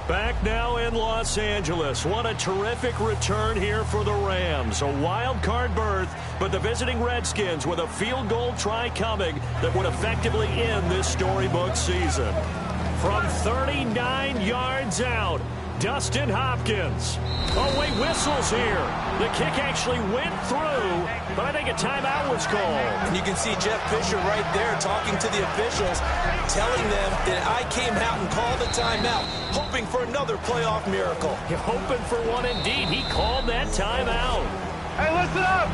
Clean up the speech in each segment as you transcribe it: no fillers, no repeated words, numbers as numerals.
Back now in Los Angeles. What a terrific return here for the Rams. A wild card berth, but the visiting Redskins with a field goal try coming that would effectively end this storybook season. From 39 yards out, Dustin Hopkins. Oh, wait, whistles here. The kick actually went through, but I think a timeout was called. And you can see Jeff Fisher right there talking to the officials, telling them that I came out and called a timeout, hoping for another playoff miracle. You're hoping for one indeed. He called that timeout. Hey, listen up.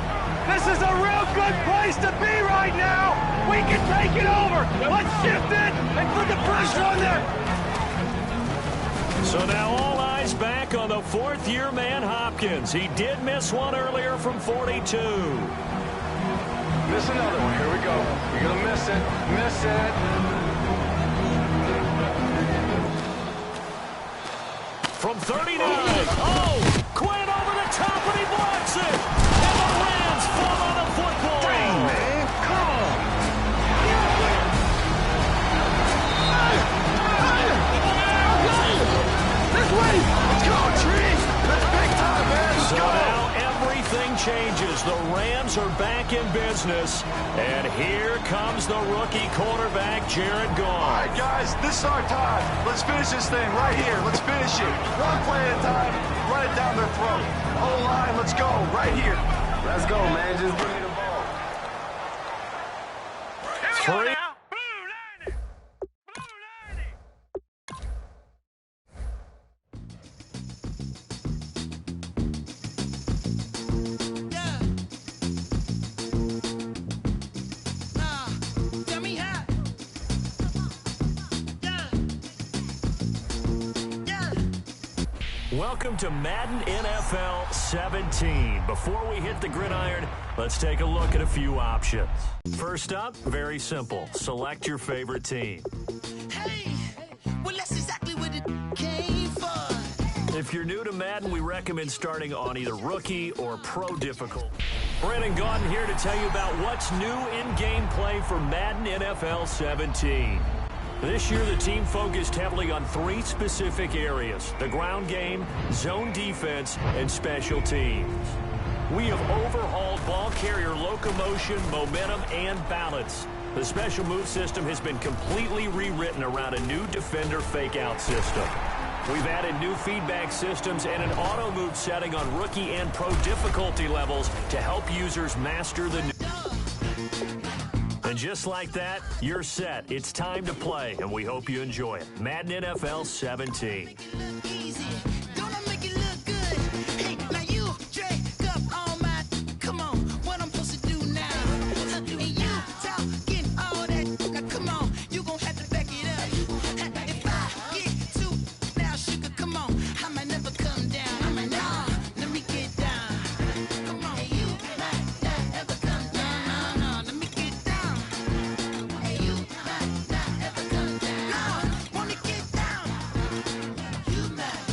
This is a real good place to be right now. We can take it over. Let's shift it and put the pressure on them. So now all eyes back on the fourth-year man Hopkins. He did miss one earlier from 42. Miss another one. Here we go. You're going to miss it. Miss it. From 39. Oh! Quinn over the top, and he blocks it. And the Rams fall on the football. Dang, man. Come on. This way. Let's go, Tree. That's big time, man. Let's so go. Now everything changes. The Rams are back in business. And here comes the rookie quarterback, Jared Goff. All right, guys, this is our time. Let's finish this thing right here. Let's finish it. One play at a time. Run it down their throat. Whole line, let's go. Right here. Let's go, man. Just give me the ball. Three. Welcome to Madden NFL 17. Before we hit the gridiron, let's take a look at a few options. First up, very simple. Select your favorite team. Hey, well, that's exactly what it came for. If you're new to Madden, we recommend starting on either rookie or pro difficult. Brandon Gaudin here to tell you about what's new in gameplay for Madden NFL 17. This year, the team focused heavily on three specific areas: the ground game, zone defense, and special teams. We have overhauled ball carrier locomotion, momentum, and balance. The special move system has been completely rewritten around a new defender fake-out system. We've added new feedback systems and an auto-move setting on rookie and pro difficulty levels to help users master the new. And just like that, you're set. It's time to play, and we hope you enjoy it. Madden NFL 17. Easy. Gonna make it look good. Hey, now you drink up all my. Come on, what I'm supposed to do now? And you talking all that. Now come on, you gon' have to back it up. If I get too now, sugar, come on, I might never come down. I might not. Let me get down. Come on, you might not ever come down. No, let me get down. You might not ever come down. No, wanna get down. You might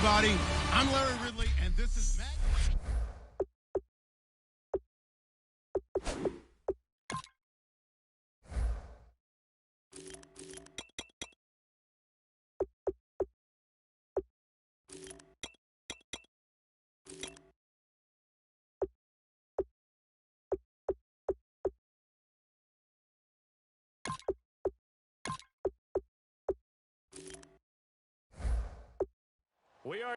everybody. I'm Larry Ridley, and this is Matt. We are.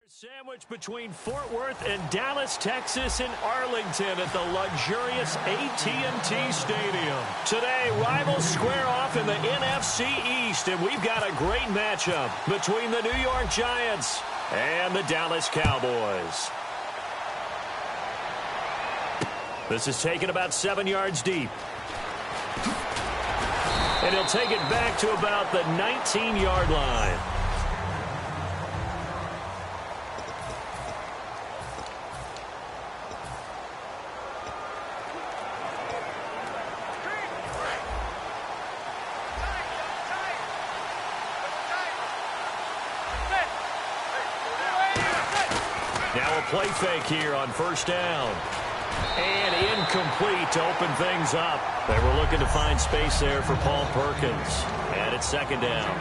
Sandwich between Fort Worth and Dallas, Texas, and Arlington at the luxurious AT&T Stadium. Today, rivals square off in the NFC East, and we've got a great matchup between the New York Giants and the Dallas Cowboys. This is taken about 7 yards deep. And he'll take it back to about the 19-yard line. Now a play fake here on first down. And incomplete to open things up. They were looking to find space there for Paul Perkins. And it's second down.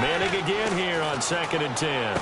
Manning again here on 2nd and 10.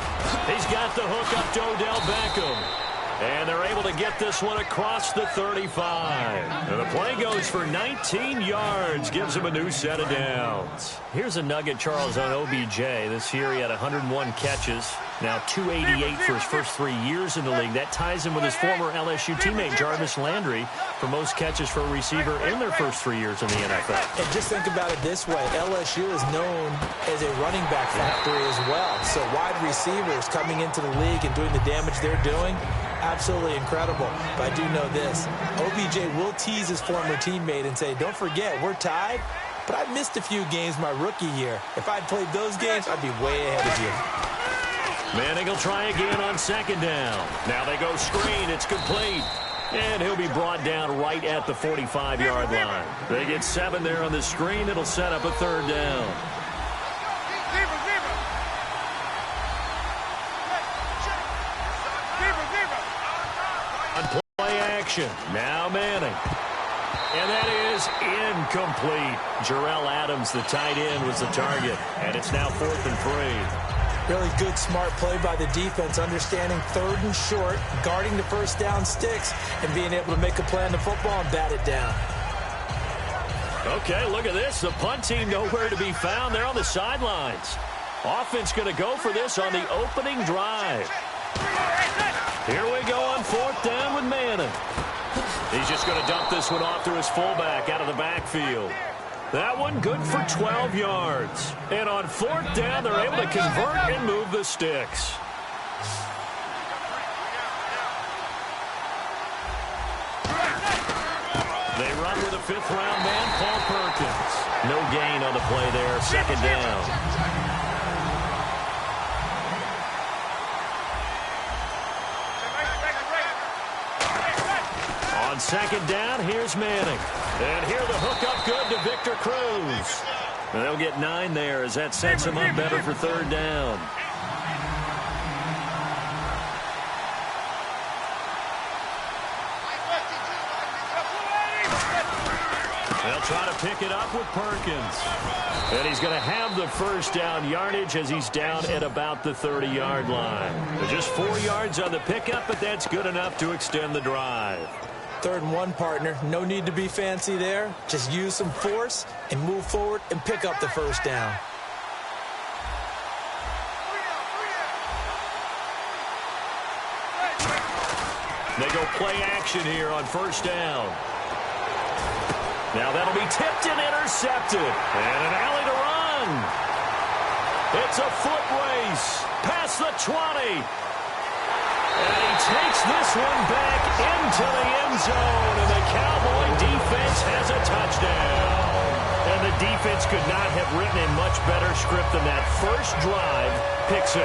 He's got the hook up to Odell Beckham. And they're able to get this one across the 35. And the play goes for 19 yards. Gives him a new set of downs. Here's a nugget, Charles, on OBJ. This year he had 101 catches. Now 288 for his first 3 years in the league. That ties him with his former LSU teammate Jarvis Landry for most catches for a receiver in their first 3 years in the NFL. And just think about it this way. LSU is known as a running back factory as well. So wide receivers coming into the league and doing the damage they're doing, absolutely incredible. But I do know this. OBJ will tease his former teammate and say, don't forget, we're tied, but I missed a few games my rookie year. If I'd played those games, I'd be way ahead of you. Manning will try again on second down. Now they go screen. It's complete. And he'll be brought down right at the 45-yard line. They get 7 there on the screen. It'll set up a third down. On play action. Now Manning. And that is incomplete. Jarrell Adams, the tight end, was the target. And it's now 4th and 3. Really good, smart play by the defense, understanding 3rd and short, guarding the first down sticks, and being able to make a play on the football and bat it down. Okay, look at this. The punt team nowhere to be found. They're on the sidelines. Offense going to go for this on the opening drive. Here we go on 4th down with Manning. He's just going to dump this one off to his fullback out of the backfield. That one good for 12 yards. And on 4th down, they're able to convert and move the sticks. They run with a 5th-round man, Paul Perkins. No gain on the play there, second down. On second down, here's Manning. And here the hook up good to Victor Cruz. And they'll get 9 there as that sets him up better for 3rd down. They'll try to pick it up with Perkins. And he's going to have the first down yardage as he's down at about the 30-yard line. Just 4 yards on the pickup, but that's good enough to extend the drive. 3rd and 1, partner. No need to be fancy there. Just use some force and move forward and pick up the first down. They go play action here on 1st down. Now that'll be tipped and intercepted. And an alley to run. It's a foot race past the 20. And he takes this one back into the end zone. And the Cowboy defense has a touchdown. And the defense could not have written a much better script than that first drive, pick 6.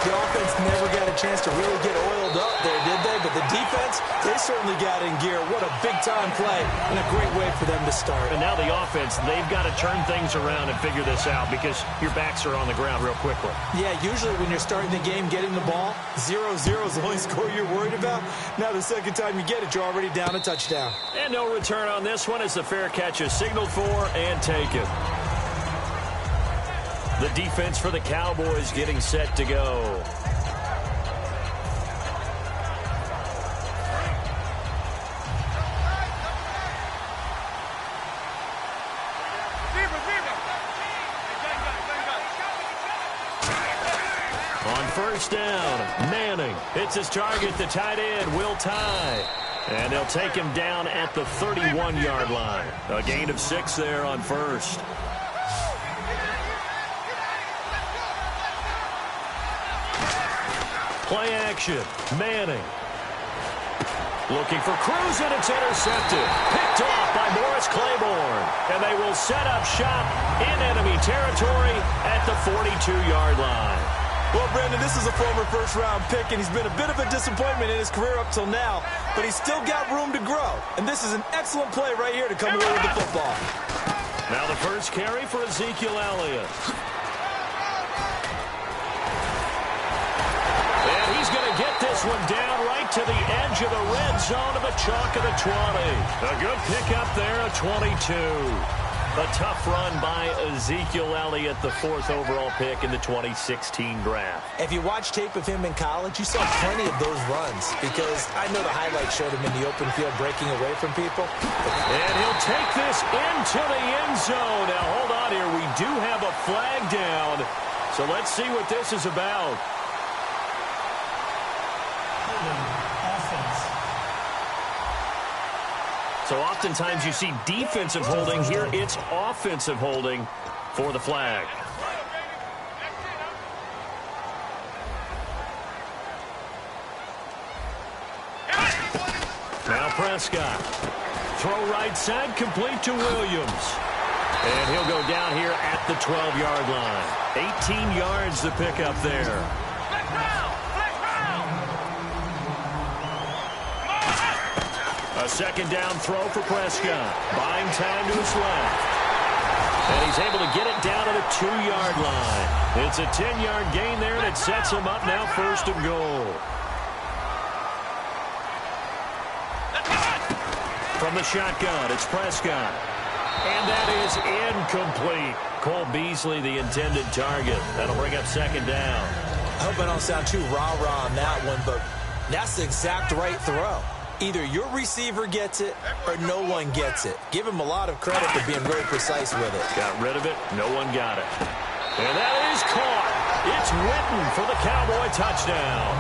The offense never got a chance to really get oiled up there, did they? But the defense, they certainly got in gear. What a big-time play and a great way for them to start. And now the offense, they've got to turn things around and figure this out because your backs are on the ground real quickly. Yeah, usually when you're starting the game, getting the ball, 0-0 is the only score you're worried about. Now the second time you get it, you're already down a touchdown. And no return on this one as the fair catch is signaled for and taken. The defense for the Cowboys getting set to go. On 1st down, Manning hits his target, the tight end, Will Tye. And they'll take him down at the 31-yard line. A gain of 6 there on 1st. Play action. Manning. Looking for Cruz, and it's intercepted. Picked off by Morris Claiborne. And they will set up shop in enemy territory at the 42-yard line. Well, Brandon, this is a former first-round pick, and he's been a bit of a disappointment in his career up till now, but he's still got room to grow. And this is an excellent play right here to come away with the football. Now the first carry for Ezekiel Elliott. And he's going to get this one down right to the edge of the red zone of the chalk of the 20. A good pickup there, a 22. A tough run by Ezekiel Elliott, the 4th overall pick in the 2016 draft. If you watch tape of him in college, you saw plenty of those runs because I know the highlights showed him in the open field breaking away from people. And he'll take this into the end zone. Now, hold on here. We do have a flag down. So let's see what this is about. So oftentimes you see defensive holding. Here it's offensive holding for the flag. Now Prescott. Throw right side, complete to Williams. And he'll go down here at the 12-yard line. 18 yards to pick up there. A second down throw for Prescott. Buying time to his left. And he's able to get it down to the 2-yard line. It's a 10-yard gain there, and it sets him up now 1st and goal. From the shotgun, it's Prescott. And that is incomplete. Cole Beasley, the intended target. That'll bring up 2nd down. I hope I don't sound too rah-rah on that one, but that's the exact right throw. Either your receiver gets it or no one gets it. Give him a lot of credit for being really precise with it. Got rid of it. No one got it. And that is caught. It's Witten for the Cowboy touchdown.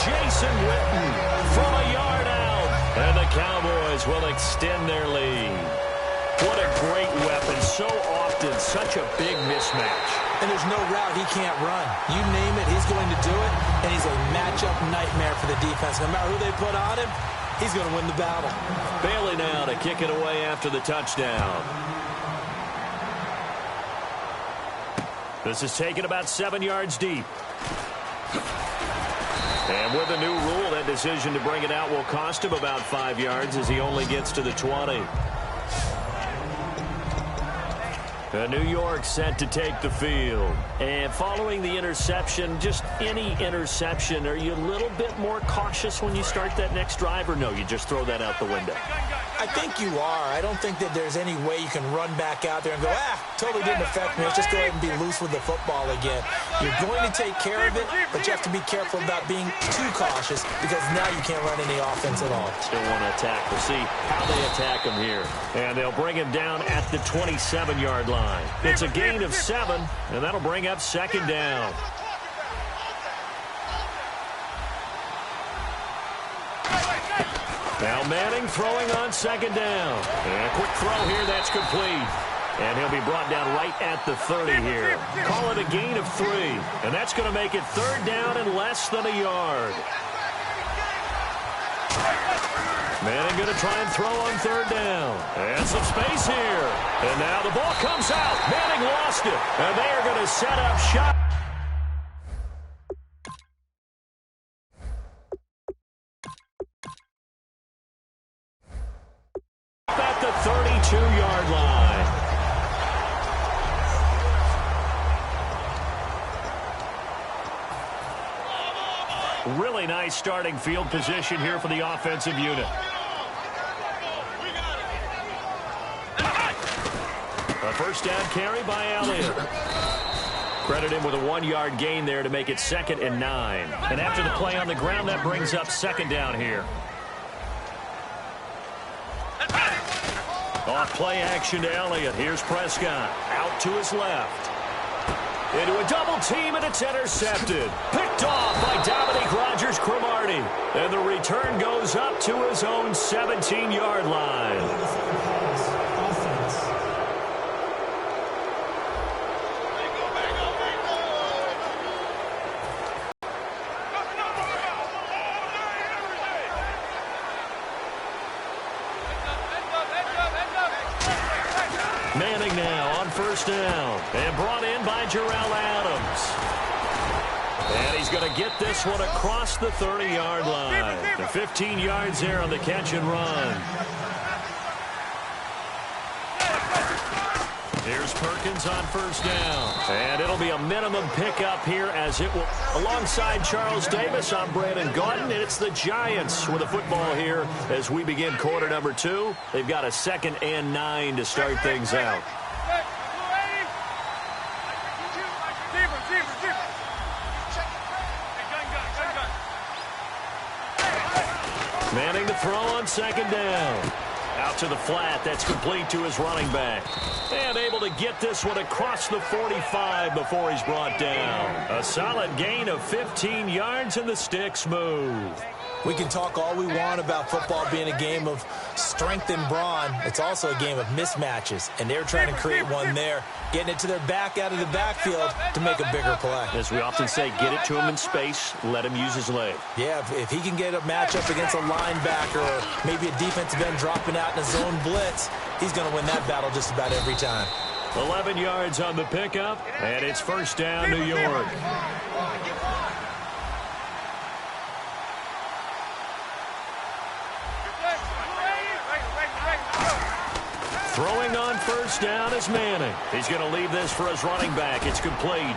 Jason Witten from a yard out. And the Cowboys will extend their lead. What a great weapon. So often, such a big mismatch. And there's no route he can't run. You name it, he's going to do it. And he's a matchup nightmare for the defense. No matter who they put on him, he's going to win the battle. Bailey now to kick it away after the touchdown. This is taken about 7 yards deep. And with a new rule, that decision to bring it out will cost him about 5 yards as he only gets to the 20. New York set to take the field. And following the interception, just any interception, are you a little bit more cautious when you start that next drive, or no, you just throw that out the window? I think you are. I don't think that there's any way you can run back out there and go, totally didn't affect me. Let's just go ahead and be loose with the football again. You're going to take care of it, but you have to be careful about being too cautious because now you can't run any offense at all. Still want to attack. We'll see how they attack him here. And they'll bring him down at the 27-yard line. It's a gain of 7, and that'll bring up second down. Now Manning throwing on second down. And a quick throw here, that's complete. And he'll be brought down right at the 30 here. Call it a gain of 3. And that's going to make it third down and less than a yard. Manning going to try and throw on third down. And some space here. And now the ball comes out. Manning lost it. And they are going to set up shot. At the 32-yard line. Really nice starting field position here for the offensive unit. A first down carry by Elliott. Credit him with a 1-yard gain there to make it 2nd and 9. And after the play on the ground, that brings up second down here. Off play action to Elliott. Here's Prescott. Out to his left. Into a double team, and it's intercepted. Picked off by Dominique Rodgers-Cromartie. And the return goes up to his own 17-yard line. Manning now on first down. And brought in by Jarrell Adams. And he's going to get this one across the 30-yard line. The 15 yards there on the catch and run. Here's Perkins on first down. And it'll be a minimum pickup here as it will. Alongside Charles Davis, I'm Brandon Gaudin, and it's the Giants with the football here as we begin quarter number 2. They've got a 2nd and 9 to start things out. Manning to throw on second down. Out to the flat. That's complete to his running back. And able to get this one across the 45 before he's brought down. A solid gain of 15 yards, and the sticks move. We can talk all we want about football being a game of strength and brawn. It's also a game of mismatches, and they're trying to create one there, getting it to their back out of the backfield to make a bigger play. As we often say, get it to him in space, let him use his leg. Yeah, if he can get a matchup against a linebacker or maybe a defensive end dropping out in a zone blitz, he's going to win that battle just about every time. 11 yards on the pickup, and it's first down, New York. Throwing on first down is Manning. He's going to leave this for his running back. It's complete.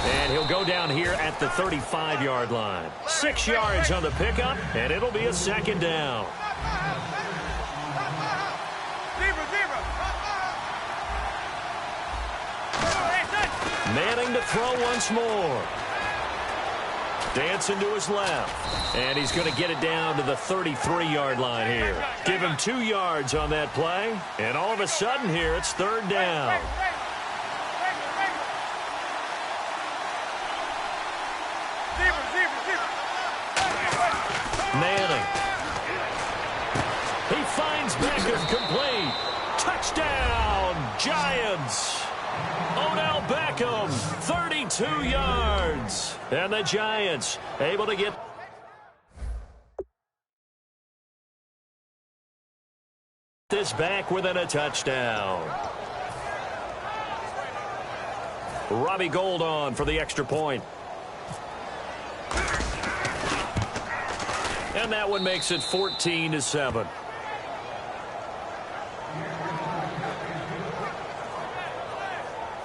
And he'll go down here at the 35-yard line. 6 yards on the pickup, and it'll be a second down. Manning to throw once more. Dancing to his left. And he's going to get it down to the 33-yard line here. Give him 2 yards on that play. And all of a sudden here, it's third down. Manning. He finds Beckham complete. Touchdown, Giants. Odell Beckham, 32 yards. And the Giants able to get this back within a touchdown. Robbie Gould on for the extra point. And that one makes it 14-7.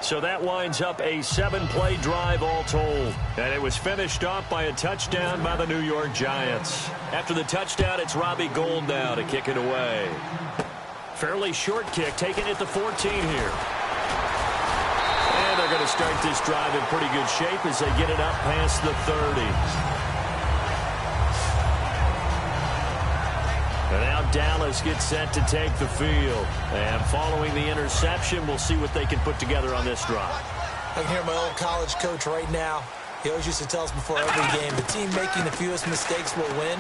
So that winds up a 7-play drive all told. And it was finished off by a touchdown by the New York Giants. After the touchdown, it's Robbie Gould now to kick it away. Fairly short kick, taking it to 14 here. And they're going to start this drive in pretty good shape as they get it up past the 30. And now Dallas gets set to take the field. And following the interception, we'll see what they can put together on this drive. I can hear my old college coach right now. He always used to tell us before every game, the team making the fewest mistakes will win.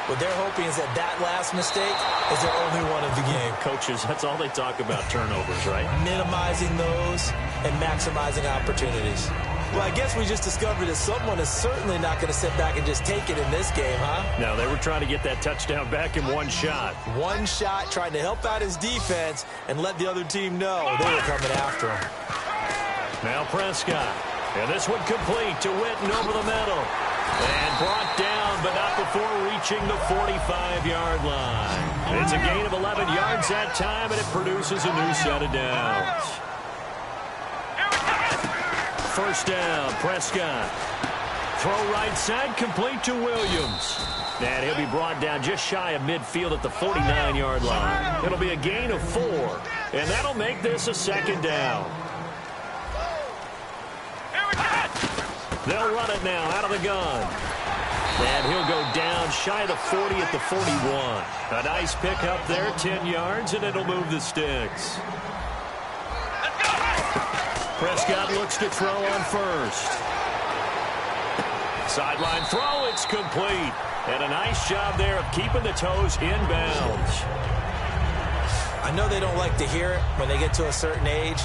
What they're hoping is that last mistake is their only one of the game. Coaches, that's all they talk about, turnovers, right? Minimizing those and maximizing opportunities. Well, I guess we just discovered that someone is certainly not going to sit back and just take it in this game, huh? No, they were trying to get that touchdown back in one shot. One shot, trying to help out his defense and let the other team know they were coming after him. Now Prescott. And this one complete to Witten over the middle. And brought down, but not before reaching the 45-yard line. It's a gain of 11 yards that time, and it produces a new set of downs. First down, Prescott. Throw right side, complete to Williams. And he'll be brought down just shy of midfield at the 49-yard line. It'll be a gain of 4, and that'll make this a second down. They'll run it now out of the gun. And he'll go down shy of the 40 at the 41. A nice pickup there, 10 yards, and it'll move the sticks. Prescott looks to throw on first. Sideline throw, it's complete. And a nice job there of keeping the toes inbounds. I know they don't like to hear it when they get to a certain age,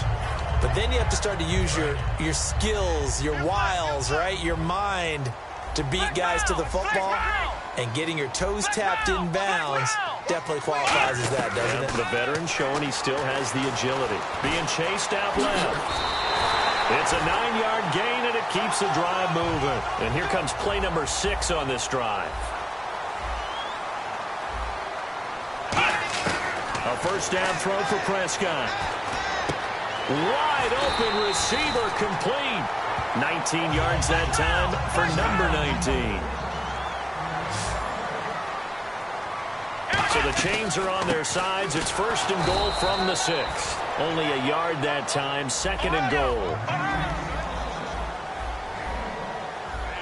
but then you have to start to use your skills, your wiles, right? Your mind to beat guys to the football. And getting your toes tapped in bounds definitely qualifies as that, doesn't it? The veteran showing he still has the agility. Being chased out left. It's a 9-yard gain, and it keeps the drive moving. And here comes play number 6 on this drive. A first down throw for Prescott. Wide open receiver complete. 19 yards that time for number 19. So the chains are on their sides. It's first and goal from the 6. Only a yard that time, second and goal.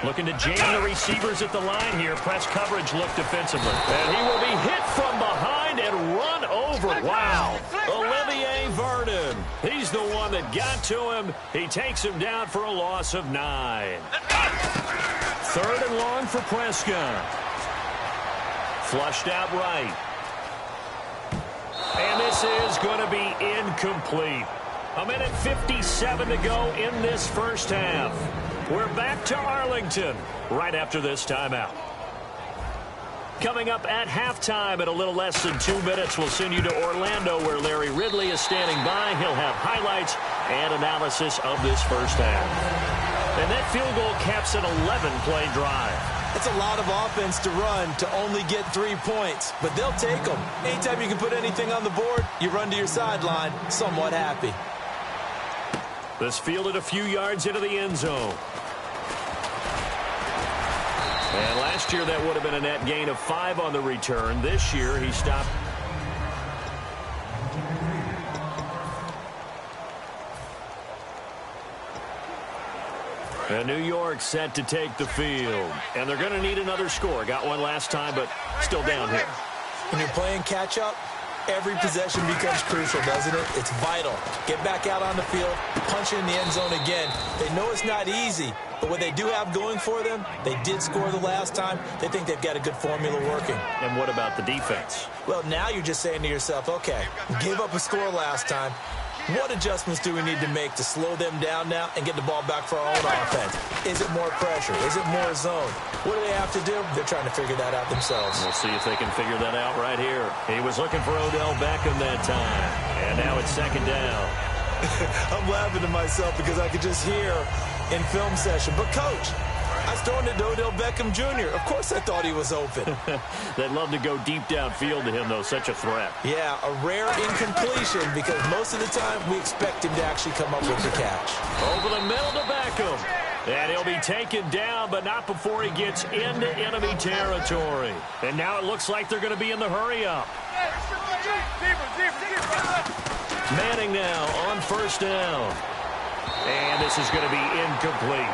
Looking to jam the receivers at the line here. Press coverage look defensively. And he will be hit from behind and run over. Wow. Olivier Vernon. He's the one that got to him. He takes him down for a loss of 9. Third and long for Prescott. Flushed out right. And this is going to be incomplete. A minute 57 to go in this first half. We're back to Arlington right after this timeout. Coming up at halftime in a little less than 2 minutes, we'll send you to Orlando where Larry Ridley is standing by. He'll have highlights and analysis of this first half. And that field goal caps an 11-play drive. It's a lot of offense to run to only get 3 points, but they'll take them. Anytime you can put anything on the board, you run to your sideline somewhat happy. This fielded a few yards into the end zone. And last year that would have been a net gain of 5 on the return. This year he stopped. And New York set to take the field. And they're going to need another score. Got one last time, but still down here. When you're playing catch-up, every possession becomes crucial, doesn't it? It's vital. Get back out on the field, punch it in the end zone again. They know it's not easy, but what they do have going for them, they did score the last time. They think they've got a good formula working. And what about the defense? Well, now you're just saying to yourself, okay, gave up a score last time. What adjustments do we need to make to slow them down now and get the ball back for our own offense? Is it more pressure? Is it more zone? What do they have to do? They're trying to figure that out themselves. We'll see if they can figure that out right here. He was looking for Odell Beckham that time. And now it's second down. I'm laughing to myself because I could just hear in film session. But, Coach, I was throwing to Odell Beckham Jr. Of course I thought he was open. They'd love to go deep downfield to him, though. Such a threat. Yeah, a rare incompletion because most of the time we expect him to actually come up with the catch. Over the middle to Beckham. And he'll be taken down, but not before he gets into enemy territory. And now it looks like they're going to be in the hurry-up. Manning now on first down. And this is going to be incomplete.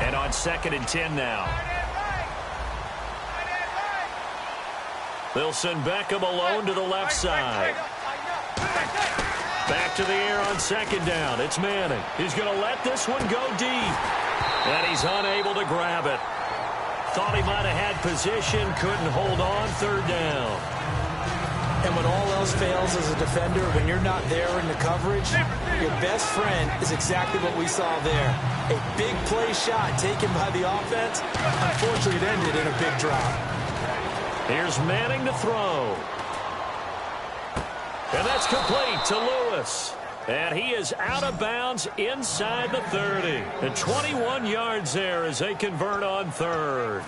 And on 2nd and 10 now. They'll send Beckham alone to the left side. Back to the air on 2nd down. It's Manning. He's going to let this one go deep. And he's unable to grab it. Thought he might have had position, couldn't hold on 3rd down. And when all else fails as a defender, when you're not there in the coverage, your best friend is exactly what we saw there. A big play shot taken by the offense. Unfortunately, it ended in a big drop. Here's Manning to throw. And that's complete to Lewis. And he is out of bounds inside the 30. And 21 yards there as they convert on 3rd.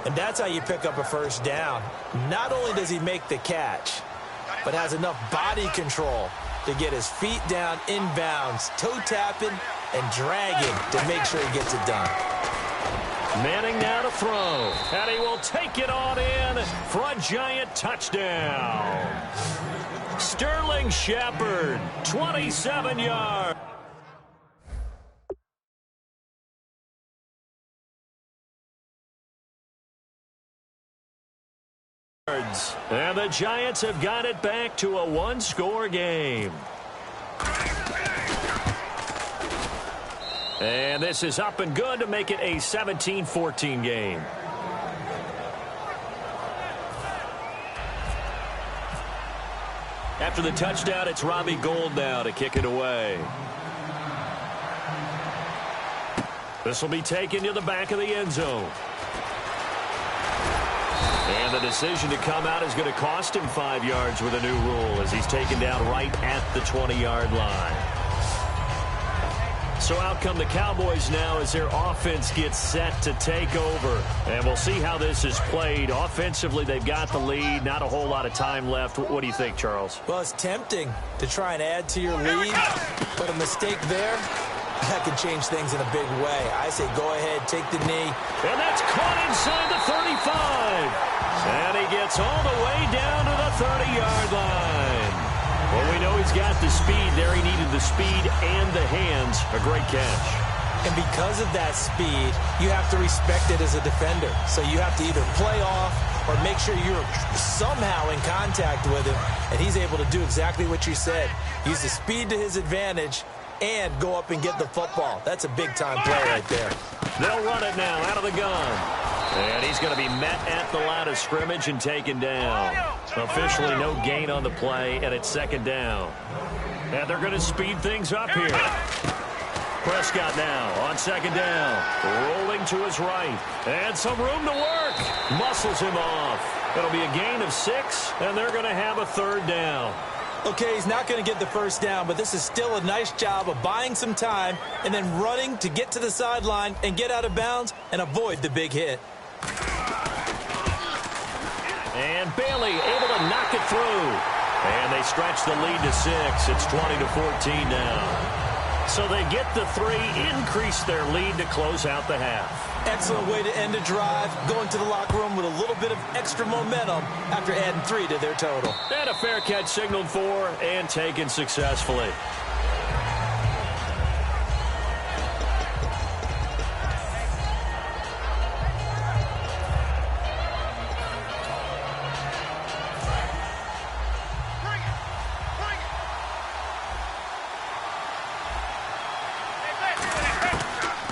And that's how you pick up a first down. Not only does he make the catch, but has enough body control to get his feet down inbounds, toe tapping and dragging to make sure he gets it done. Manning now to throw. And he will take it on in for a giant touchdown. Sterling Shepard, 27 yards. And the Giants have got it back to a one-score game. And this is up and good to make it a 17-14 game. After the touchdown, it's Robbie Gould now to kick it away. This will be taken to the back of the end zone. And the decision to come out is going to cost him 5 yards with a new rule as he's taken down right at the 20-yard line. So out come the Cowboys now as their offense gets set to take over. And we'll see how this is played. Offensively, they've got the lead. Not a whole lot of time left. What do you think, Charles? Well, it's tempting to try and add to your lead, but a mistake there, that could change things in a big way. I say go ahead, take the knee. And that's caught inside the 35. And he gets all the way down to the 30-yard line. Well, we know he's got the speed there. He needed the speed and the hands. A great catch. And because of that speed, you have to respect it as a defender. So you have to either play off or make sure you're somehow in contact with him. And he's able to do exactly what you said. Use the speed to his advantage and go up and get the football. That's a big-time play right there. They'll run it now out of the gun. And he's going to be met at the line of scrimmage and taken down. Officially no gain on the play, and it's 2nd down. And they're going to speed things up here. Prescott now on 2nd down. Rolling to his right. And some room to work. Muscles him off. It'll be a gain of 6, and they're going to have a 3rd down. Okay, he's not going to get the first down, but this is still a nice job of buying some time and then running to get to the sideline and get out of bounds and avoid the big hit. And Bailey able to knock it through. And they stretch the lead to 6. It's 20-14 now. So they get the 3, increase their lead to close out the half. Excellent way to end a drive, going to the locker room with a little bit of extra momentum after adding 3 to their total. And a fair catch signaled for and taken successfully.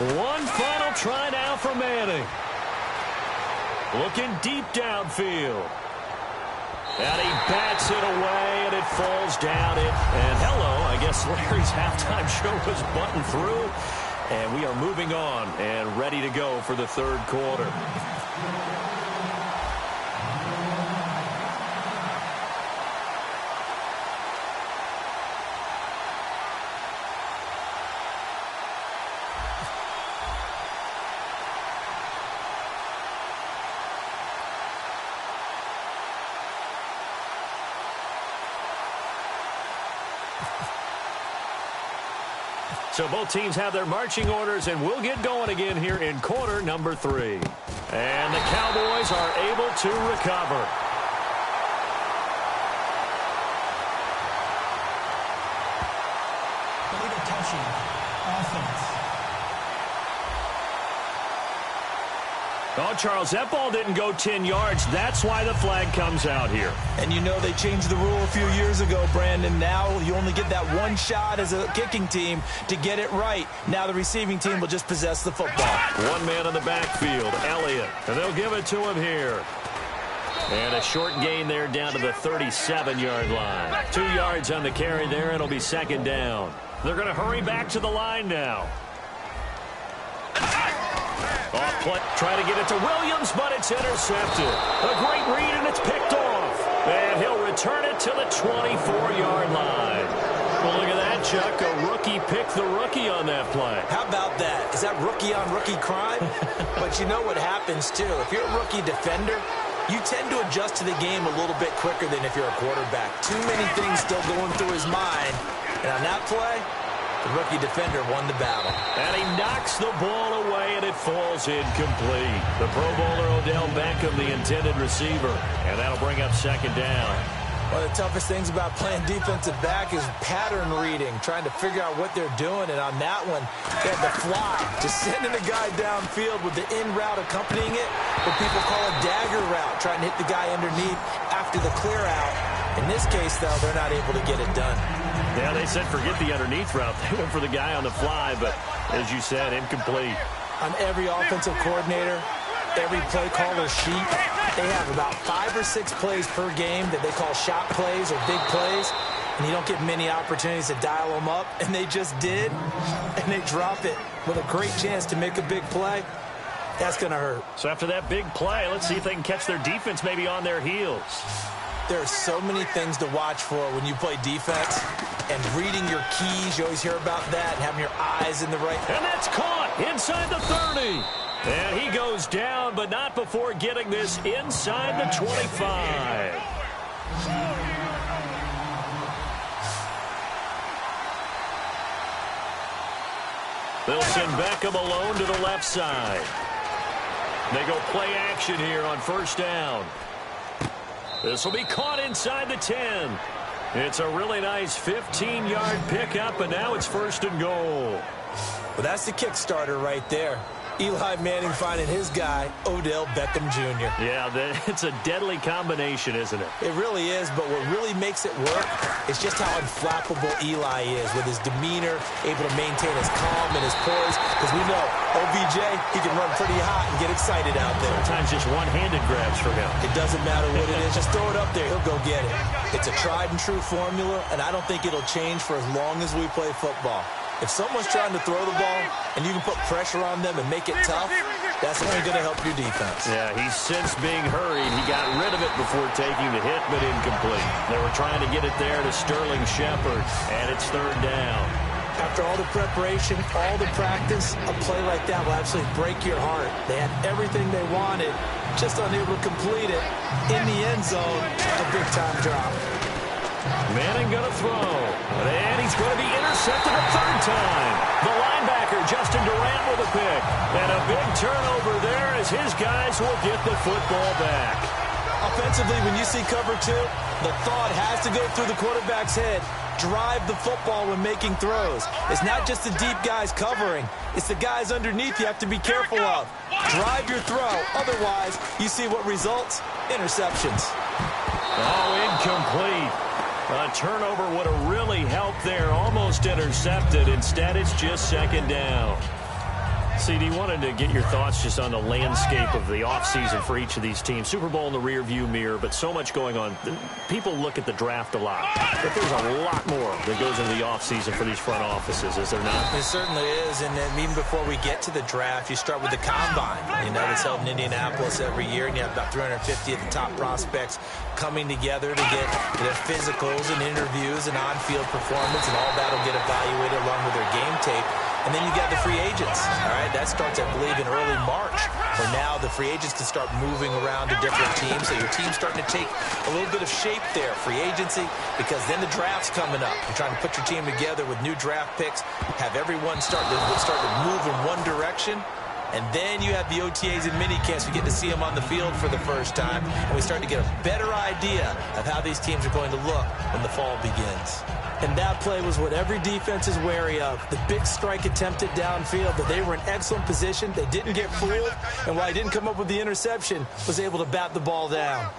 One final try now for Manning. Looking deep downfield. And he bats it away, and it falls down. And hello, I guess Larry's halftime show was buttoned through. And we are moving on and ready to go for the 3rd quarter. So both teams have their marching orders, and we'll get going again here in quarter number 3. And the Cowboys are able to recover. Oh, Charles, that ball didn't go 10 yards. That's why the flag comes out here. And you know they changed the rule a few years ago, Brandon. Now you only get that one shot as a kicking team to get it right. Now the receiving team will just possess the football. One man in the backfield, Elliott, and they'll give it to him here. And a short gain there down to the 37-yard line. 2 yards on the carry there, and it'll be second down. They're going to hurry back to the line now. Off play, try to get it to Williams, but it's intercepted. A great read, and it's picked off. And he'll return it to the 24-yard line. Well, look at that, Chuck. A rookie picked the rookie on that play. How about that? Is that rookie-on-rookie crime? But you know what happens, too. If you're a rookie defender, you tend to adjust to the game a little bit quicker than if you're a quarterback. Too many things still going through his mind. And on that play, the rookie defender won the battle. And he knocks the ball away, and it falls incomplete. The Pro Bowler Odell Beckham, the intended receiver. And that'll bring up second down. One of the toughest things about playing defensive back is pattern reading, trying to figure out what they're doing. And on that one, they had the fly, just sending a guy downfield with the in route accompanying it, what people call a dagger route, trying to hit the guy underneath after the clear out. In this case, though, they're not able to get it done. Yeah, they said forget the underneath route. They went for the guy on the fly, but as you said, incomplete. On every offensive coordinator, every play caller sheet, they have about 5 or 6 plays per game that they call shot plays or big plays, and you don't get many opportunities to dial them up, and they just did, and they drop it with a great chance to make a big play. That's going to hurt. So after that big play, let's see if they can catch their defense maybe on their heels. There are so many things to watch for when you play defense, and reading your keys, you always hear about that, and having your eyes in the right. And that's caught inside the 30. And he goes down, but not before getting this inside the 25. They'll send Beckham alone to the left side. They go play action here on first down. This will be caught inside the 10. It's a really nice 15-yard pickup, and now it's first and goal. Well, that's the kickstarter right there. Eli Manning finding his guy, Odell Beckham Jr. Yeah, it's a deadly combination, isn't it? It really is, but what really makes it work is just how unflappable Eli is with his demeanor, able to maintain his calm and his poise. Because we know, OBJ, he can run pretty hot and get excited out there. Sometimes just one-handed grabs for him. It doesn't matter what it is. Just throw it up there. He'll go get it. It's a tried-and-true formula, and I don't think it'll change for as long as we play football. If someone's trying to throw the ball and you can put pressure on them and make it tough, that's only going to help your defense. Yeah, he's since being hurried. He got rid of it before taking the hit, but incomplete. They were trying to get it there to Sterling Shepard, and it's third down. After all the preparation, all the practice, a play like that will absolutely break your heart. They had everything they wanted, just unable to complete it. In the end zone, a big-time drop. Manning going to throw, and he's going to be intercepted a third time. The linebacker, Justin Durant, with a pick. And a big turnover there as his guys will get the football back. Offensively, when you see cover 2, the thought has to go through the quarterback's head. Drive the football when making throws. It's not just the deep guys covering. It's the guys underneath you have to be careful of. Drive your throw. Otherwise, you see what results? Interceptions. Oh, incomplete. A turnover would have really helped there. Almost intercepted. Instead, it's just second down. CD, wanted to get your thoughts just on the landscape of the offseason for each of these teams. Super Bowl in the rearview mirror, but so much going on. People look at the draft a lot, but there's a lot more that goes into the offseason for these front offices, is there not? It certainly is, and then even before we get to the draft, you start with the combine. You know, it's held in Indianapolis every year, and you have about 350 of the top prospects coming together to get their physicals and interviews and on-field performance, and all that will get evaluated along with their game tape. And then you got the free agents. All right, that starts, I believe, in early March, where now the free agents can start moving around to different teams. So your team's starting to take a little bit of shape there, free agency, because then the draft's coming up. You're trying to put your team together with new draft picks, have everyone start to move in one direction. And then you have the OTAs and mini camps. We get to see them on the field for the first time. And we start to get a better idea of how these teams are going to look when the fall begins. And that play was what every defense is wary of. The big strike attempted downfield, but they were in excellent position. They didn't get fooled. And while he didn't come up with the interception, was able to bat the ball down.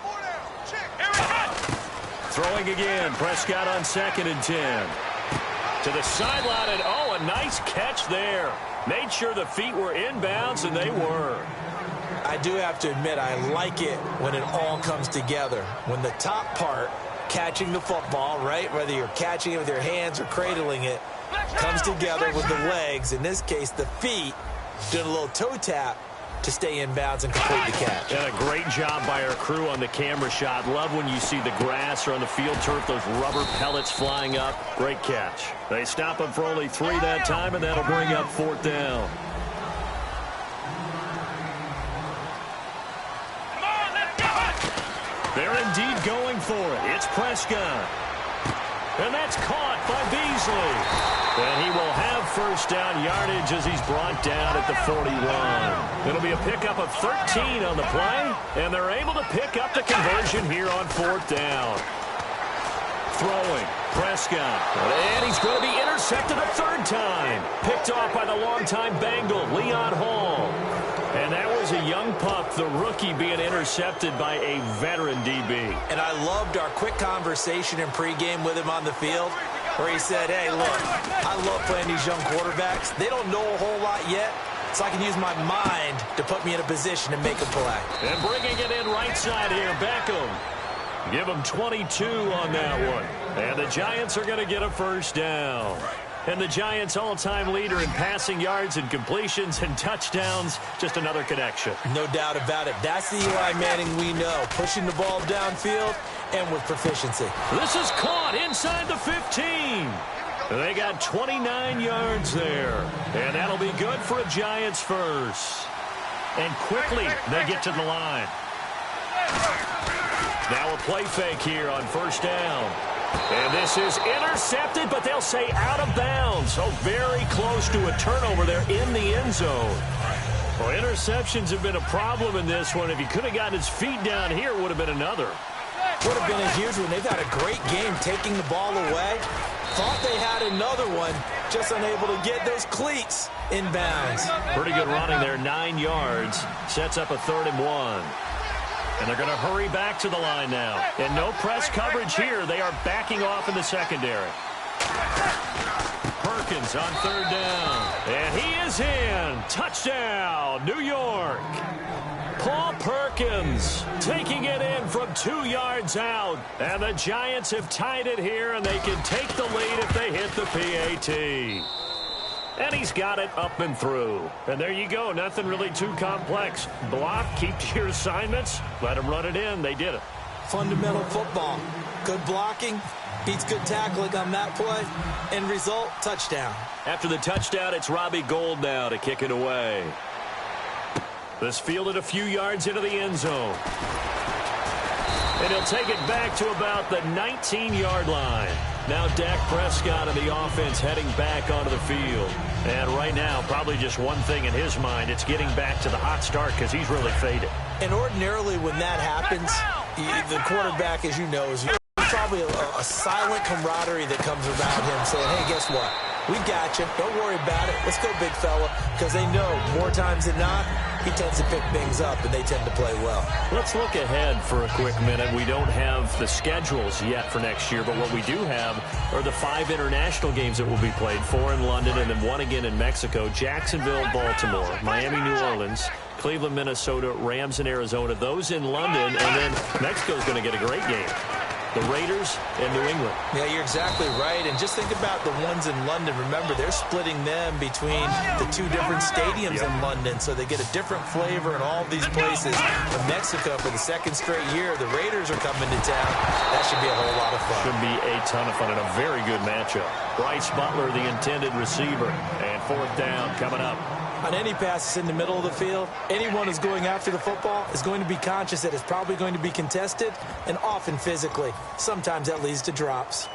Throwing again. Prescott on 2nd and 10. To the sideline, and oh, a nice catch there. Made sure the feet were inbounds, and they were. I do have to admit, I like it when it all comes together. When the top part, catching the football, right, whether you're catching it with your hands or cradling it, comes together with the legs, in this case the feet, doing a little toe tap to stay in bounds and complete the catch. And a great job by our crew on the camera shot. Love when you see the grass or on the field turf, those rubber pellets flying up. Great catch. They stop him for only 3 that time, and that'll bring up 4th down. They're indeed going for it. It's Prescott. And that's caught by Beasley. And he will have 1st down yardage as he's brought down at the 41. It'll be a pickup of 13 on the play, and they're able to pick up the conversion here on 4th down. Throwing, Prescott. And he's going to be intercepted a 3rd time. Picked off by the longtime Bengal, Leon Hall. And that was a young pup, the rookie, being intercepted by a veteran DB. And I loved our quick conversation in pregame with him on the field, where he said, hey, look, I love playing these young quarterbacks. They don't know a whole lot yet, so I can use my mind to put me in a position to make a play. And bringing it in right side here, Beckham. Give him 22 on that one. And the Giants are going to get a 1st down. And the Giants' all-time leader in passing yards and completions and touchdowns, just another connection. No doubt about it. That's the Eli Manning we know, pushing the ball downfield and with proficiency. This is caught inside the 15. They got 29 yards there. And that'll be good for a Giants 1st. And quickly, they get to the line. Now a play fake here on 1st down. And this is intercepted, but they'll say out of bounds. So very close to a turnover there in the end zone. Well, interceptions have been a problem in this one. If he could have gotten his feet down here, it would have been another. Would have been a huge one. They've had a great game taking the ball away. Thought they had another one, just unable to get those cleats in bounds. Pretty good running there, 9 yards. Sets up a 3rd and 1. And they're going to hurry back to the line now. And no press coverage here. They are backing off in the secondary. Perkins on 3rd down. And he is in. Touchdown, New York. Paul Perkins taking it in from 2 yards out. And the Giants have tied it here, and they can take the lead if they hit the PAT. And he's got it up and through. And there you go. Nothing really too complex. Block, keep to your assignments, let them run it in. They did it. Fundamental football. Good blocking beats good tackling on that play. End result, touchdown. After the touchdown, it's Robbie Gould now to kick it away. This fielded a few yards into the end zone. And he'll take it back to about the 19-yard line. Now Dak Prescott and the offense heading back onto the field. And right now, probably just one thing in his mind. It's getting back to the hot start because he's really faded. And ordinarily when that happens, the quarterback, as you know, is probably a silent camaraderie that comes around him saying, hey, guess what? We got you. Don't worry about it. Let's go, big fella. Because they know more times than not, he tends to pick things up, and they tend to play well. Let's look ahead for a quick minute. We don't have the schedules yet for next year, but what we do have are the 5 international games that will be played, 4 in London and then 1 again in Mexico, Jacksonville, Baltimore, Miami, New Orleans, Cleveland, Minnesota, Rams in Arizona, those in London, and then Mexico's going to get a great game. the Raiders and New England. Yeah, you're exactly right. And just think about the ones in London. Remember, they're splitting them between the two different stadiums in London, so they get a different flavor in all these places. In Mexico, for the second straight year, the Raiders are coming to town. That should be a whole lot of fun. Should be a ton of fun and a very good matchup. Bryce Butler, the intended receiver, and fourth down coming up. On any passes in the middle of the field, anyone who's going after the football is going to be conscious that it's probably going to be contested, and often physically. Sometimes that leads to drops.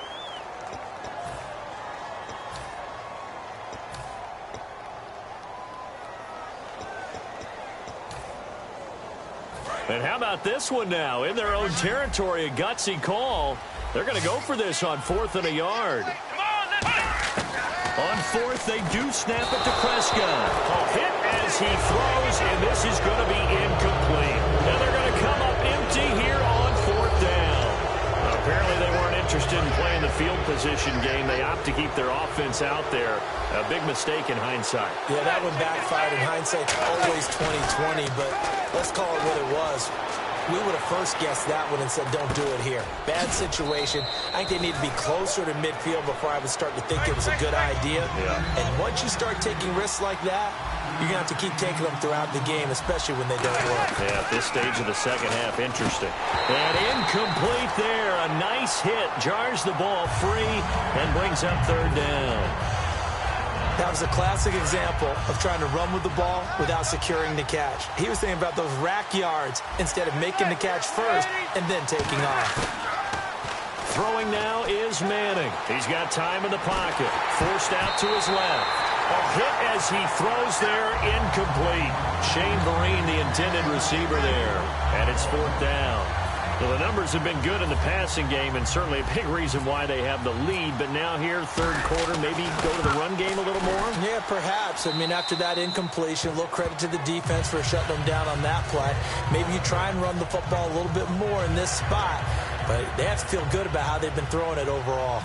And how about this one now? In their own territory, a gutsy call. They're going to go for this on 4th and a yard. On 4th, they do snap it to Prescott. A hit as he throws, and this is going to be incomplete. And they're going to come up empty here on 4th down. Apparently, they weren't interested in playing the field position game. They opt to keep their offense out there. A big mistake in hindsight. Yeah, that one backfired. In hindsight, always 20/20, but let's call it what it was. We would have first guessed that one and said, don't do it here. Bad situation. I think they need to be closer to midfield before I would start to think it was a good idea. Yeah. And once you start taking risks like that, you're going to have to keep taking them throughout the game, especially when they don't work. Yeah, at this stage of the second half, interesting. And incomplete there. A nice hit. Jars the ball free and brings up 3rd down. That was a classic example of trying to run with the ball without securing the catch. He was thinking about those rack yards instead of making the catch first and then taking off. Throwing now is Manning. He's got time in the pocket. Forced out to his left. A hit as he throws there, incomplete. Shane Vereen, the intended receiver there. And it's 4th down. Well, the numbers have been good in the passing game, and certainly a big reason why they have the lead. But now here, 3rd quarter, maybe go to the run game a little more? Yeah, perhaps. I mean, after that incompletion, a little credit to the defense for shutting them down on that play. Maybe you try and run the football a little bit more in this spot. But they have to feel good about how they've been throwing it overall.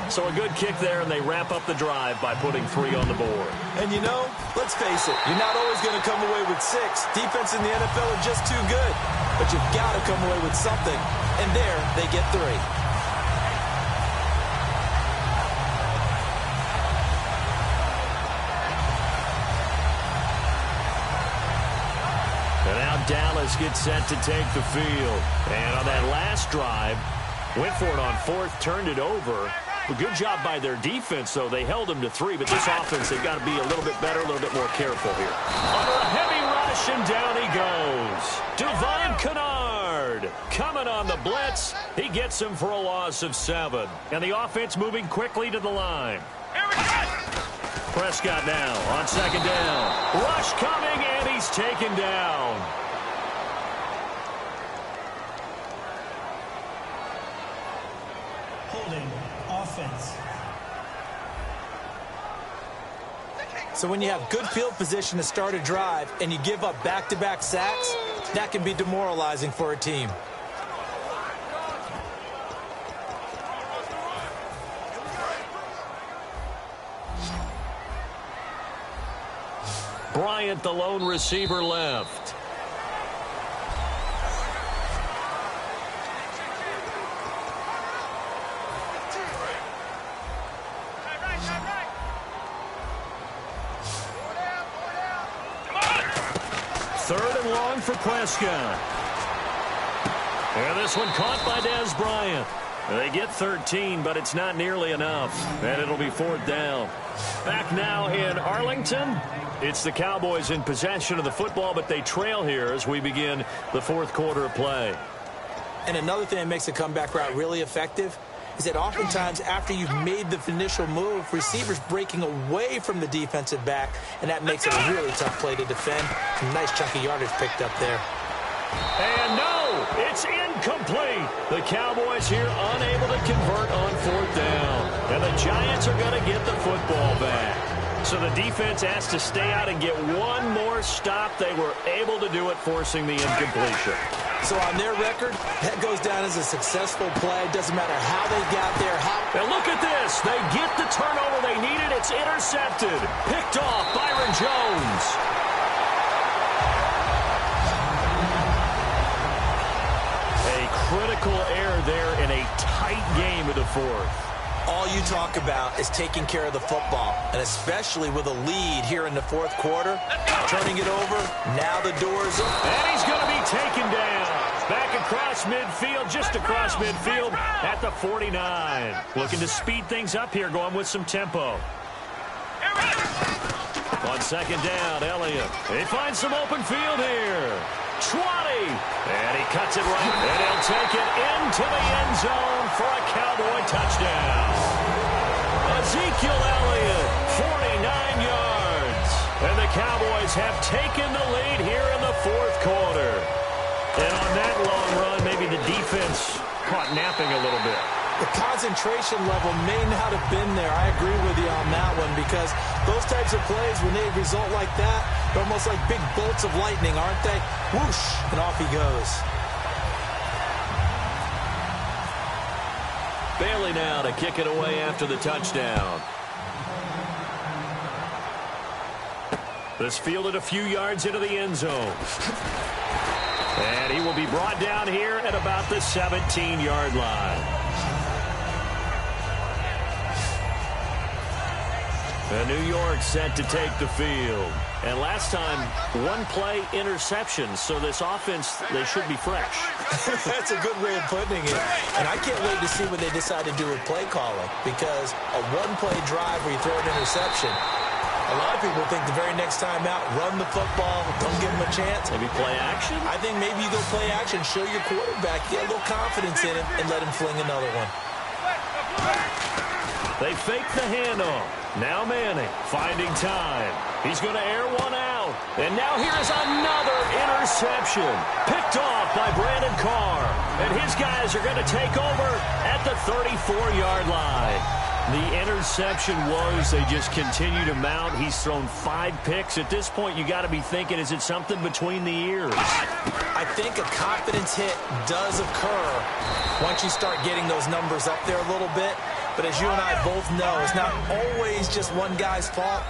So a good kick there, and they wrap up the drive by putting 3 on the board. And you know, let's face it, you're not always going to come away with 6. Defense in the NFL are just too good. But you've got to come away with something. And there, they get 3. And now Dallas gets set to take the field. And on that last drive, went for it on 4th, turned it over. A good job by their defense, though. They held them to 3, but this offense, they've got to be a little bit better, a little bit more careful here. Under a heavy rush, and down he goes. Devon Kennard coming on the blitz. He gets him for a loss of 7. And the offense moving quickly to the line. Prescott now on 2nd down. Rush coming, and he's taken down. Holding offense. So when you have good field position to start a drive and you give up back-to-back sacks, that can be demoralizing for a team. Bryant, the lone receiver, left. Third and long for Prescott. And this one caught by Dez Bryant. They get 13, but it's not nearly enough. And it'll be 4th down. Back now in Arlington. It's the Cowboys in possession of the football, but they trail here as we begin the 4th quarter of play. And another thing that makes a comeback route really effective is that oftentimes after you've made the initial move, receivers breaking away from the defensive back, and that makes it a really tough play to defend. Some nice chunky yardage picked up there. And no, it's incomplete. The Cowboys here unable to convert on 4th down. And the Giants are going to get the football back. So the defense has to stay out and get one more stop. They were able to do it, forcing the incompletion. So on their record, that goes down as a successful play. Doesn't matter how they got there. And look at this. They get the turnover they needed. It's intercepted. Picked off Byron Jones. A critical error there in a great game of the fourth. All you talk about is taking care of the football, and especially with a lead here in the fourth quarter, turning it over, now the door's open. And he's going to be taken down. Back across midfield, just across midfield at the 49. Looking to speed things up here, going with some tempo. On second down, Elliott. He finds some open field here. 20. And he cuts it right. And he'll take it into the end zone for a Cowboy touchdown. Ezekiel Elliott, 49 yards. And the Cowboys have taken the lead here in the fourth quarter. And on that long run, maybe the defense caught napping a little bit. The concentration level may not have been there. I agree with you on that one, because those types of plays, when they result like that, they're almost like big bolts of lightning, aren't they? Whoosh, and off he goes. Bailey now to kick it away after the touchdown. This fielded a few yards into the end zone. And he will be brought down here at about the 17-yard line. And New York set to take the field. And last time, one play interception. So this offense, they should be fresh. That's a good way of putting it. And I can't wait to see what they decide to do with play calling, because a one-play drive where you throw an interception, a lot of people think the very next time out, run the football, don't give them a chance. Maybe play action? I think maybe you go play action, show your quarterback, get a little confidence in him, and let him fling another one. They fake the handoff. Now Manning finding time. He's going to air one out. And now here's another interception. Picked off by Brandon Carr. And his guys are going to take over at the 34-yard line. The interception was they just continue to mount. He's thrown 5 picks. At this point, you got to be thinking, is it something between the ears? I think a confidence hit does occur once you start getting those numbers up there a little bit. But as you and I both know, it's not always just one guy's fault.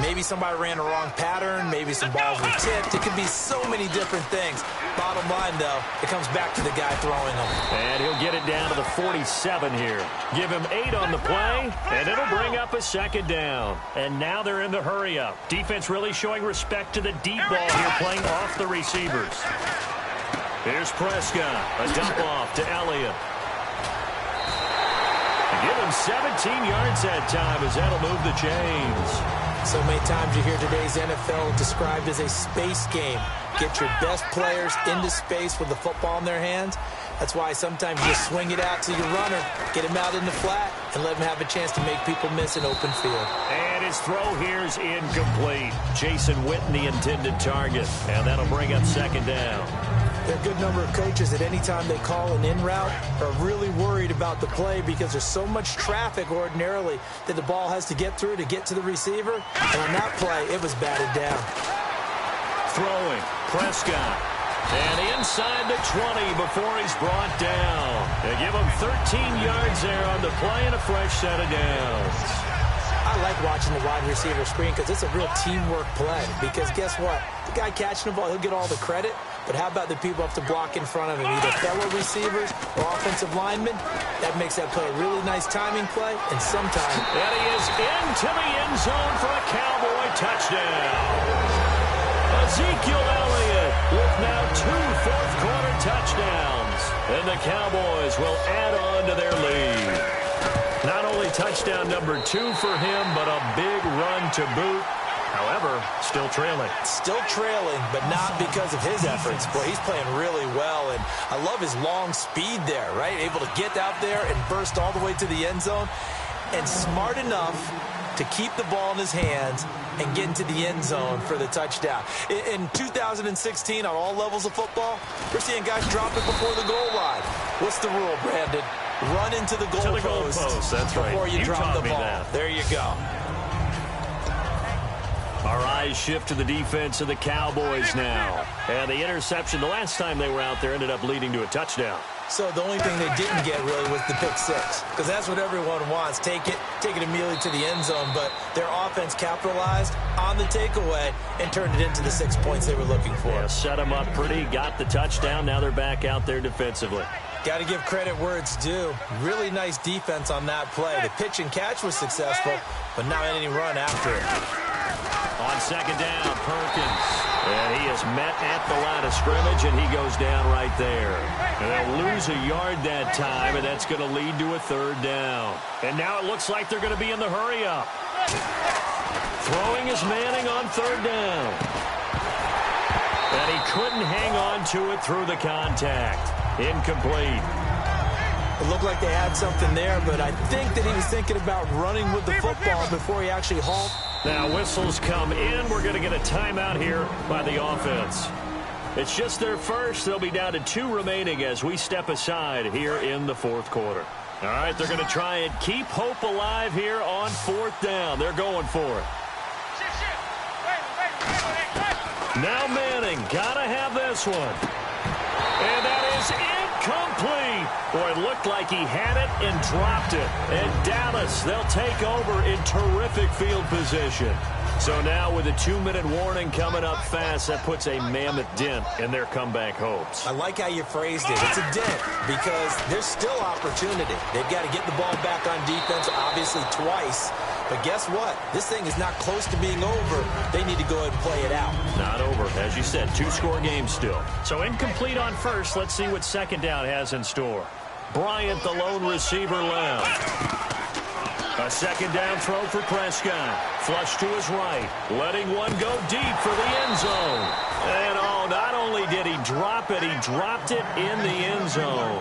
Maybe somebody ran a wrong pattern. Maybe some balls were tipped. It could be so many different things. Bottom line, though, it comes back to the guy throwing them. And he'll get it down to the 47 here. Give him 8 on the play, and it'll bring up a second down. And now they're in the hurry-up. Defense really showing respect to the deep ball here, playing off the receivers. Here's Prescott. A dump off to Elliott. Give him 17 yards that time, as that'll move the chains. So many times you hear today's NFL described as a space game. Get your best players into space with the football in their hands. That's why sometimes you just swing it out to your runner, get him out in the flat, and let him have a chance to make people miss an open field. And his throw here's incomplete. Jason Witten, the intended target. And that'll bring up second down. There are a good number of coaches at any time they call an in route are really worried about the play, because there's so much traffic ordinarily that the ball has to get through to get to the receiver. And on that play, it was batted down. Throwing, Prescott. And inside the 20 before he's brought down. They give him 13 yards there on the play and a fresh set of downs. I like watching the wide receiver screen because it's a real teamwork play. Because guess what? The guy catching the ball, he'll get all the credit. But how about the people up to block in front of him, either fellow receivers or offensive linemen? That makes that play a really nice timing play, and sometimes... And he is into the end zone for a Cowboy touchdown. Ezekiel Elliott with now 2 fourth-quarter touchdowns. And the Cowboys will add on to their lead. Not only touchdown number 2 for him, but a big run to boot. However, still trailing. Still trailing, but not because of his efforts. Boy, he's playing really well, and I love his long speed there, right? Able to get out there and burst all the way to the end zone, and smart enough to keep the ball in his hands and get into the end zone for the touchdown. In 2016, on all levels of football, we're seeing guys drop it before the goal line. What's the rule, Brandon? Run into the goal post. That's right. Before you drop the ball. That. There you go. Our eyes shift to the defense of the Cowboys now. And the interception, the last time they were out there, ended up leading to a touchdown. So the only thing they didn't get really was the pick six, because that's what everyone wants. Take it immediately to the end zone. But their offense capitalized on the takeaway and turned it into the 6 points they were looking for. Yeah, set them up pretty, got the touchdown. Now they're back out there defensively. Got to give credit where it's due. Really nice defense on that play. The pitch and catch was successful, but not any run after it. On second down, Perkins. And he is met at the line of scrimmage, and he goes down right there. And they'll lose a yard that time, and that's going to lead to a third down. And now it looks like they're going to be in the hurry-up. Throwing is Manning on third down. And he couldn't hang on to it through the contact. Incomplete. It looked like they had something there, but I think that he was thinking about running with the football before he actually halted. Now whistles come in. We're going to get a timeout here by the offense. It's just their first. They'll be down to 2 remaining as we step aside here in the fourth quarter. All right, they're going to try and keep hope alive here on fourth down. They're going for it. Now Manning, got to have this one. And that is incomplete. Boy, it looked like he had it and dropped it. And Dallas, they'll take over in terrific field position. So now with a 2-minute warning coming up fast, that puts a mammoth dent in their comeback hopes. I like how you phrased it. It's a dent because there's still opportunity. They've got to get the ball back on defense, obviously twice. But guess what? This thing is not close to being over. They need to go ahead and play it out. Not over. As you said, 2-score game still. So incomplete on first. Let's see what second down has in store. Bryant, the lone receiver, left. A second down throw for Prescott. Flush to his right. Letting one go deep for the end zone. And oh, not only did he drop it, he dropped it in the end zone.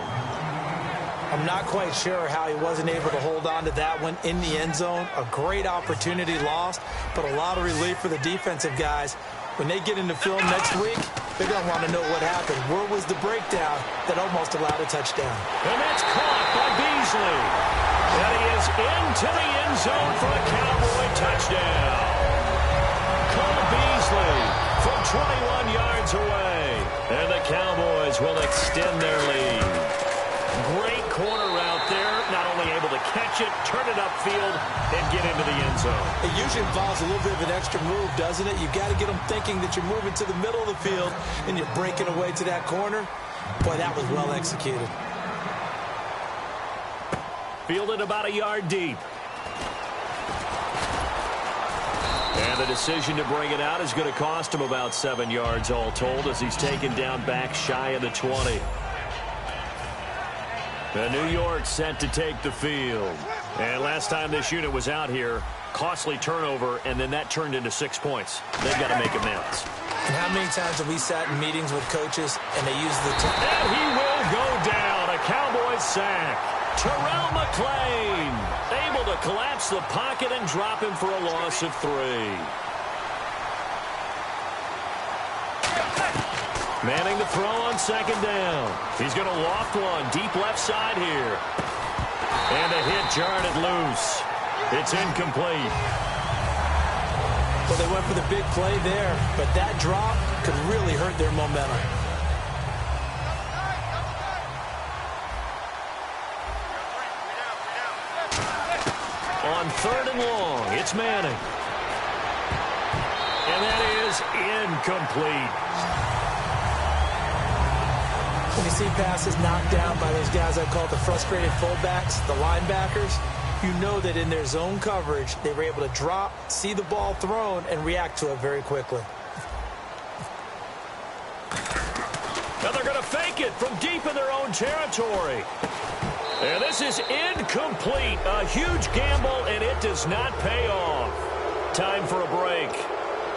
I'm not quite sure how he wasn't able to hold on to that one in the end zone. A great opportunity lost, but a lot of relief for the defensive guys. When they get into film next week, they're going to want to know what happened. Where was the breakdown that almost allowed a touchdown? And that's caught by Beasley. And he is into the end zone for a Cowboy touchdown. Cole Beasley from 21 yards away. And the Cowboys will extend their lead. Great corner out there. Not only able to catch it, turn it upfield, and get into the end zone. It usually involves a little bit of an extra move, doesn't it? You've got to get them thinking that you're moving to the middle of the field and you're breaking away to that corner. Boy, that was well executed. Fielded about a yard deep. And the decision to bring it out is going to cost him about 7 yards all told as he's taken down back shy of the 20. The New York set to take the field. And last time this unit was out here, costly turnover, and then that turned into 6 points. They've got to make amends. And how many times have we sat in meetings with coaches and they use the time? And he will go down. A Cowboys sack. Terrell McClain able to collapse the pocket and drop him for a loss of 3. Manning the throw on second down. He's going to loft one deep left side here. And a hit jarred it loose. It's incomplete. Well, they went for the big play there, but that drop could really hurt their momentum. On third and long, it's Manning. And that is incomplete. When you see passes knocked down by those guys I call the frustrated fullbacks, the linebackers, you know that in their zone coverage, they were able to drop, see the ball thrown, and react to it very quickly. Now they're going to fake it from deep in their own territory. And this is incomplete. A huge gamble, and it does not pay off. Time for a break.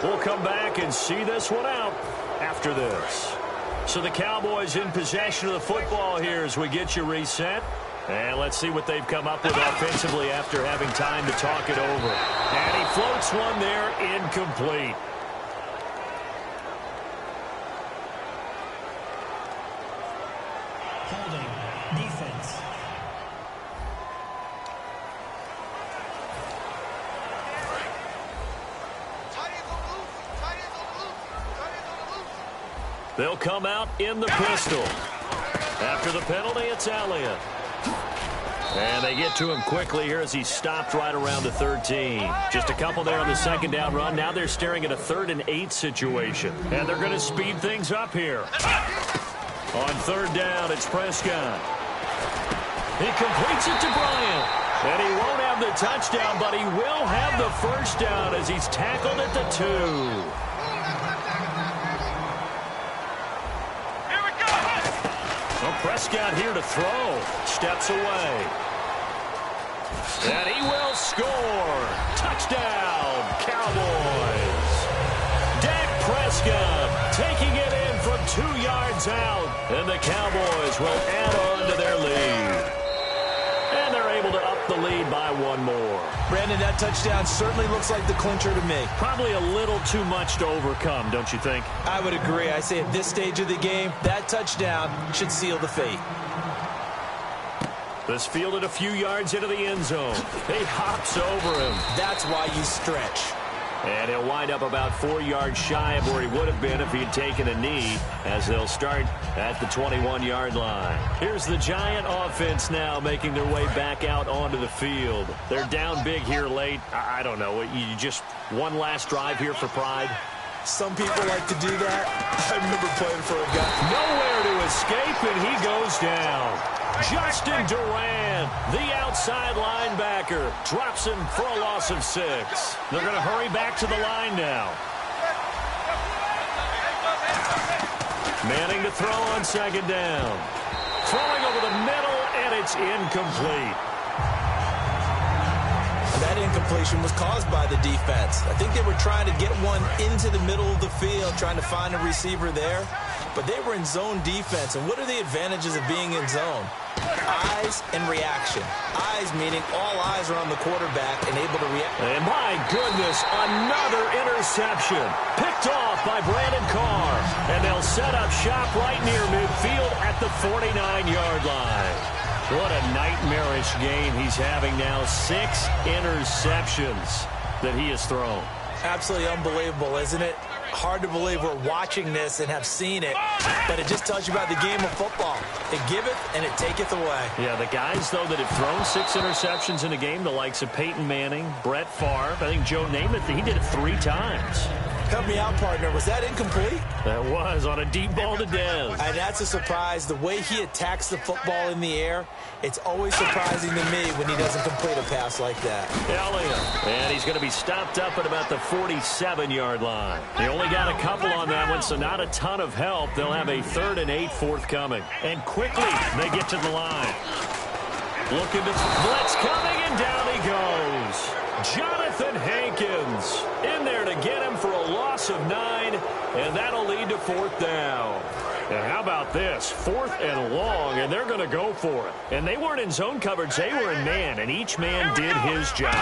We'll come back and see this one out after this. So the Cowboys in possession of the football here as we get you reset. And let's see what they've come up with offensively after having time to talk it over. And he floats one there, incomplete. Holding. Defense. They'll come out in the pistol. After the penalty, it's Elliott. And they get to him quickly here as he stopped right around the 13. Just a couple there on the second down run. Now they're staring at a 3rd and 8 situation. And they're going to speed things up here. On third down, it's Prescott. He completes it to Bryant. And he won't have the touchdown, but he will have the first down as he's tackled at the 2. Here we go! Well, Prescott here to throw. Steps away. And he will score. Touchdown, Cowboys. Dak Prescott taking it in from 2 yards out. And the Cowboys will add on to their lead. And they're able to up the lead by 1 more. Brandon, that touchdown certainly looks like the clincher to me. Probably a little too much to overcome, don't you think? I would agree. I say at this stage of the game, that touchdown should seal the fate. This fielded a few yards into the end zone. He hops over him. That's why you stretch. And he'll wind up about 4 yards shy of where he would have been if he had taken a knee, as they'll start at the 21-yard line. Here's the Giant offense now making their way back out onto the field. They're down big here late. I don't know. You just one last drive here for pride? Some people like to do that. I remember playing for a guy. Nowhere to escape, and he goes down. Justin Duran, the outside linebacker, drops him for a loss of 6. They're going to hurry back to the line now. Manning to throw on 2nd down. Throwing over the middle, and it's incomplete. That incompletion was caused by the defense. I think they were trying to get one into the middle of the field, trying to find a receiver there. But they were in zone defense. And what are the advantages of being in zone? Eyes and reaction. Eyes meaning all eyes are on the quarterback and able to react. And my goodness, another interception. Picked off by Brandon Carr. And they'll set up shop right near midfield at the 49-yard line. What a nightmarish game he's having now. 6 interceptions that he has thrown. Absolutely unbelievable, isn't it? Hard to believe we're watching this and have seen it, but it just tells you about the game of football. It giveth and it taketh away. Yeah, the guys, though, that have thrown 6 interceptions in a game, the likes of Peyton Manning, Brett Favre, I think Joe Namath, he did it 3 times. Help me out, partner. Was that incomplete? That was on a deep ball to Dez. And that's a surprise. The way he attacks the football in the air, it's always surprising to me when he doesn't complete a pass like that. Elliott, and he's going to be stopped up at about the 47-yard line. He only got a couple on that one, so not a ton of help. They'll have a 3rd and 8 forthcoming. And quickly, they get to the line. Looking to blitz coming, and down he goes. Jonathan Hankins in there to get him for a loss of 9, and that'll lead to 4th down. And how about this? 4th and long, and they're going to go for it. And they weren't in zone coverage. They were in man, and each man did his job.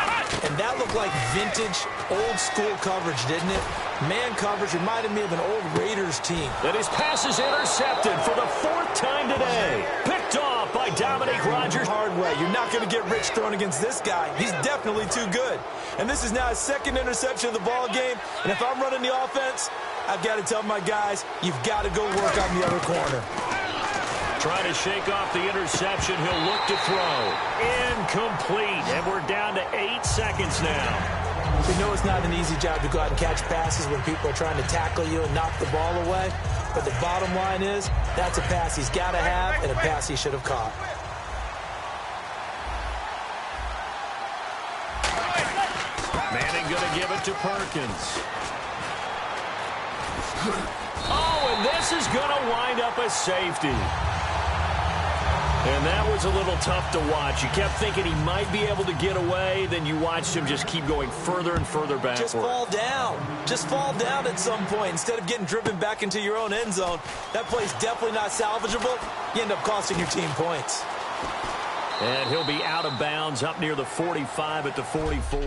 And that looked like vintage, old-school coverage, didn't it? Man coverage reminded me of an old Raiders team. And his pass is intercepted for the 4th time today. Picked off by Dominique Rodgers. Hard way. You're not going to get rich throwing against this guy. He's definitely too good. And this is now his 2nd interception of the ball game. And if I'm running the offense, I've got to tell my guys, you've got to go work on the other corner. Trying to shake off the interception. He'll look to throw. Incomplete. And we're down to 8 seconds now. We know it's not an easy job to go out and catch passes when people are trying to tackle you and knock the ball away. But the bottom line is, that's a pass he's got to have and a pass he should have caught. Manning going to give it to Perkins. Oh, and this is going to wind up a safety. And that was a little tough to watch. You kept thinking he might be able to get away, then you watched him just keep going further and further backward. Just fall down. Just fall down at some point instead of getting driven back into your own end zone. That play's definitely not salvageable. You end up costing your team points. And he'll be out of bounds up near the 45 at the 44.